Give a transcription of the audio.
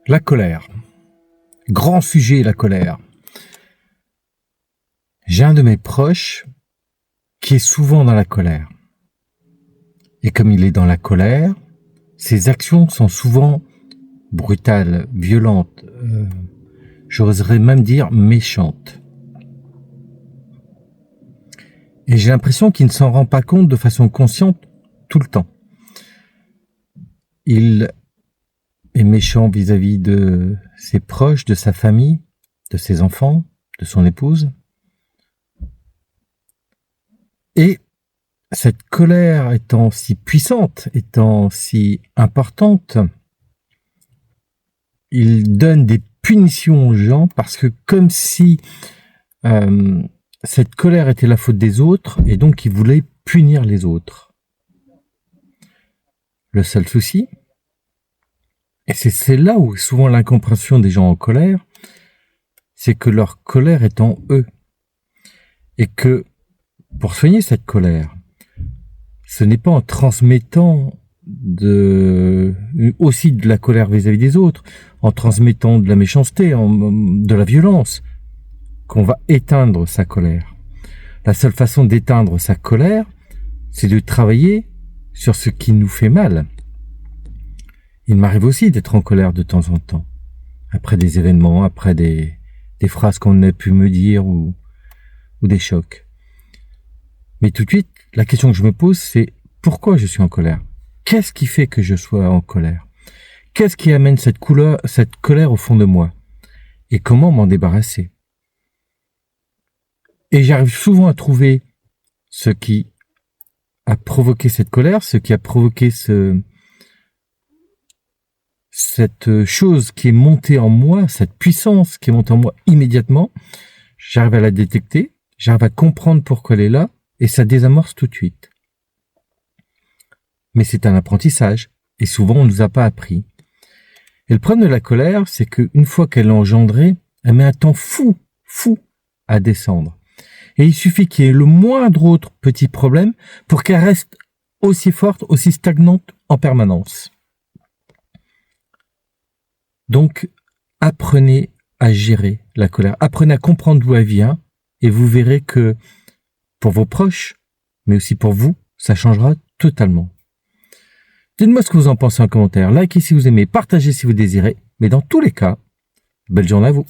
La colère. Grand sujet, la colère. J'ai un de mes proches qui est souvent dans la colère. Et comme il est dans la colère, ses actions sont souvent brutales, violentes, j'oserais même dire méchantes. Et j'ai l'impression qu'il ne s'en rend pas compte de façon consciente tout le temps. Il est méchant vis-à-vis de ses proches, de sa famille, de ses enfants, de son épouse. Et cette colère étant si puissante, étant si importante, il donne des punitions aux gens parce que comme si cette colère était la faute des autres et donc il voulait punir les autres. Le seul souci, et c'est là où souvent l'incompréhension des gens en colère, c'est que leur colère est en eux. Et que pour soigner cette colère, ce n'est pas en transmettant aussi de la colère vis-à-vis des autres, en transmettant de la méchanceté, de la violence, qu'on va éteindre sa colère. La seule façon d'éteindre sa colère, c'est de travailler sur ce qui nous fait mal. Il m'arrive aussi d'être en colère de temps en temps, après des événements, après des phrases qu'on a pu me dire ou des chocs. Mais tout de suite, la question que je me pose, c'est pourquoi je suis en colère? Qu'est-ce qui fait que je sois en colère? Qu'est-ce qui amène cette colère au fond de moi? Et comment m'en débarrasser? Et j'arrive souvent à trouver ce qui a provoqué cette colère, ce qui a provoqué cette chose qui est montée en moi, cette puissance qui est montée en moi immédiatement. J'arrive à la détecter, j'arrive à comprendre pourquoi elle est là, et ça désamorce tout de suite. Mais c'est un apprentissage, et souvent on ne nous a pas appris. Et le problème de la colère, c'est qu'une fois qu'elle est engendrée, elle met un temps fou à descendre. Et il suffit qu'il y ait le moindre autre petit problème pour qu'elle reste aussi forte, aussi stagnante en permanence. Donc, apprenez à gérer la colère. Apprenez à comprendre d'où elle vient, et vous verrez que pour vos proches, mais aussi pour vous, ça changera totalement. Dites-moi ce que vous en pensez en commentaire. Likez si vous aimez, partagez si vous désirez. Mais dans tous les cas, belle journée à vous.